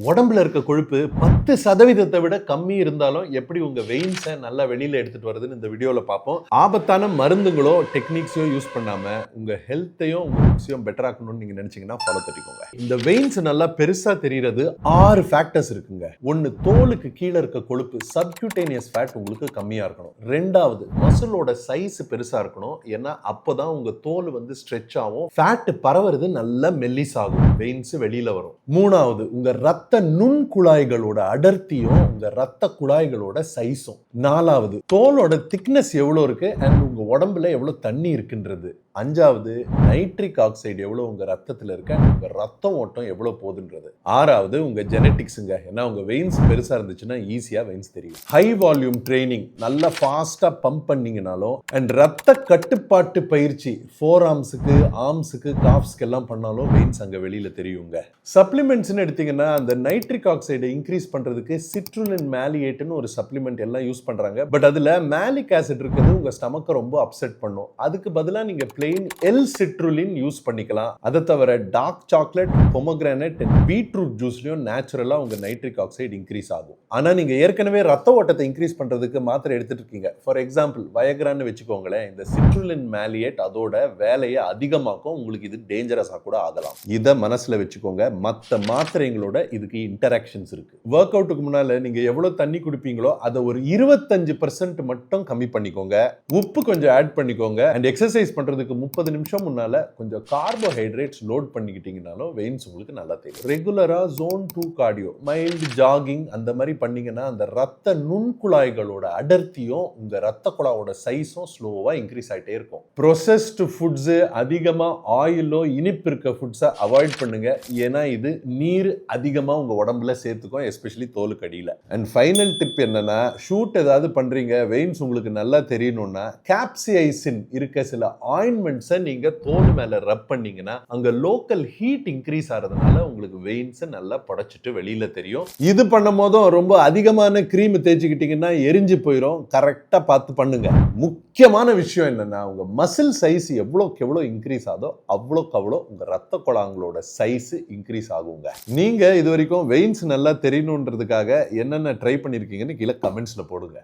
உடம்புல இருக்க கொழுப்பு 10% விட கம்மி இருந்தாலும் எப்படி உங்க வெயின்ஸை நல்லா வெளியில எடுத்துட்டு வருதுன்னு இந்த வீடியோல பார்ப்போம். ஆபத்தான மருந்துகளோ டெக்னிக்ஸோ யூஸ் பண்ணாம உங்க ஹெல்த்தையும் உங்க லுக்ஸையும் பெட்டர் ஆக்கணும்னு நீங்க நினைச்சீங்கன்னா ஃபாலோ தட்டிக்கோங்க. இந்த வெயின்ஸ் நல்லா பெருசா தெரியறது 6 ஃபேக்டர்ஸ் இருக்குங்க. ஒன்னு, தோலுக்கு கீழே இருக்க கொழுப்பு சப்கியூட்டேனியஸ் ஃபேட் உங்களுக்கு கம்மியா இருக்கணும். ரெண்டாவது, மசிலோட சைஸ் பெருசா இருக்கணும். ஏன்னா அப்பதான் உங்க தோல் ஸ்ட்ரெச் ஆகும், ஃபேட் பரவுறது நல்லா மெல்லிஸ் ஆகும், வெயின்ஸ் வெளியில வரும். மூணாவது, உங்க ரத்த நுண் குழாய்களோட அடர்த்தியும் உங்க ரத்த குழாய்களோட சைஸும். நாலாவது, தோலோட திக்னஸ் எவ்வளவு இருக்கு அண்ட் உங்க உடம்புல எவ்வளவு தண்ணி இருக்குன்றது. அஞ்சாவது, நைட்ரிக் ஆக்சைடு எவ்வளவு உங்க ரத்தத்துல இருக்கு அண்ட் உங்க ரத்தம் ஓட்டம் எவ்வளவு போகுதுன்றது. ஆறாவது, உங்க ஜெனட்டிக்ஸுங்க. ஏன்னா உங்க வெயின்ஸ் பெருசா இருந்துச்சுன்னா ஈஸியா வெயின்ஸ் தெரியும். ஹை வால்யூம் ட்ரைனிங் நல்லா ஃபாஸ்டா பம்ப் பண்ணீங்கனாலும் அண்ட் ரத்த கட்டுப்பாட்டு பயிற்சி ஃபோர் ஆர்ம்ஸுக்கு, ஆர்ம்ஸுக்கு, காஃப்ஸ்க்கு எல்லாம் பண்ணாலும் வெயின்ஸ் அங்க வெளியில தெரியுங்க. சப்ளிமெண்ட்ஸ்னு எடுத்தீங்கன்னா அந்த நைட்ரிக் ஆக்சைடை இன்க்ரீஸ் பண்றதுக்கு சிட்ருலின் மேலியேட்னு ஒரு சப்ளிமெண்ட் எல்லாம் யூஸ் பண்றாங்க. பட் அதுல மேலிக் ஆசிட் இருக்குது, உங்க ஸ்டமக்கை ரொம்ப அப்செட் பண்ணும். அதுக்கு பதிலா நீங்க பிளெயின் எல் சிட்ருலின் யூஸ் பண்ணிக்கலாம். அதை தவிர dark chocolate, pomegranate and beetroot ஜூஸ்லயும் நேச்சுரலா உங்க நைட்ரிக் ஆக்சைடு இன்க்ரீஸ் ஆகும். ஆனா நீங்க ஏற்கனவே ரத்த ஓட்டத்தை இன்க்ரீஸ் பண்றதுக்கு மாத்திரை எடுத்துட்டு இருக்கீங்க, ஃபார் எக்ஸாம்பிள் வயக்ரான்னு வச்சுக்கோங்களேன். இந்த சிட்ருலின் மேலியேட் அதோட வேலையை அதிகமாக்கும், உங்களுக்கு இது டேஞ்சரஸா கூட ஆகலாம். இதை மனசுல வச்சுக்கோங்க. மற்ற மாத்திரைகளோட இதுக்கு இன்டராக்ஷன்ஸ் இருக்கு. ஒர்க் அவுட்டுக்கு முன்னால நீங்க எவ்வளவு தண்ணி குடிப்பீங்களோ அதை ஒரு 25% மட்டும் கம்மி பண்ணிக்கோங்க. உப்பு கொஞ்சம் ஆட் பண்ணிக்கோங்க. அண்ட் எக்ஸசைஸ் பண்றதுக்கு 30 நிமிஷம் முன்னால கொஞ்சம் கார்போஹைட்ரேட்ஸ் லோட் பண்ணிக்கிட்டீங்கனாலும் வெயின்ஸ் உங்களுக்கு நல்லா தெரியும். ரெகுலரா ஜோன் 2 கார்டியோ, மைல்டு ஜாகிங் அந்த மாதிரி பண்ணீங்கன்னா அந்த ரத்த நுண்குழாய்களோட அடர்த்தியும் உங்க ரத்த குழாயோட சைஸும் ஸ்லோவா இன்க்ரீஸ் ஆகிட்டே இருக்கும். ப்ரொசஸ்டு ஃபுட்ஸ், அதிகமா ஆயிலோ இனிப்பு இருக்க ஃபுட்ஸை அவாய்ட் பண்ணுங்க. ஏன்னா இது நீர் அதிகமா உங்க உடம்புல சேர்த்துக்கும், எஸ்பெஷலி தோலுக்கு அடியில. அண்ட் ஃபைனல் டிப் என்னன்னா, ஷூட் ஏதாவது பண்றீங்க, வெயின்ஸ் உங்களுக்கு நல்லா தெரியணும்னா கேப்சிஐசின் இருக்க சில ஆயின்மெண்ட்ஸை நீங்க தோல் மேல ரப் பண்ணீங்கன்னா அங்க லோக்கல் ஹீட் இன்க்ரீஸ் ஆகிறதுனால உங்களுக்கு வெயின்ஸ் நல்லா படைச்சிட்டு வெளியில தெரியும். இது பண்ணும் போதும் ரொம்ப அதிகமான கிரீம் தேய்ச்சிக்கிட்டீங்கன்னா எரிஞ்சு போயிடும். கரெக்டா பார்த்து பண்ணுங்க. முக்கியமான விஷயம் என்னன்னா, உங்க மசில் சைஸ் எவ்வளோக்கு எவ்வளோ இன்க்ரீஸ் ஆகுதோ அவ்வளோக்கு அவ்வளோ உங்க ரத்த குழாங்களோட சைஸ் இன்க்ரீஸ் ஆகுங்க. நீங்க இது வரைக்கும் வெயின்ஸ் நல்லா தெரியணுன்றதுக்காக என்னென்ன ட்ரை பண்ணிருக்கீங்கன்னு கீழே கமெண்ட்ஸ்ல போடுங்க.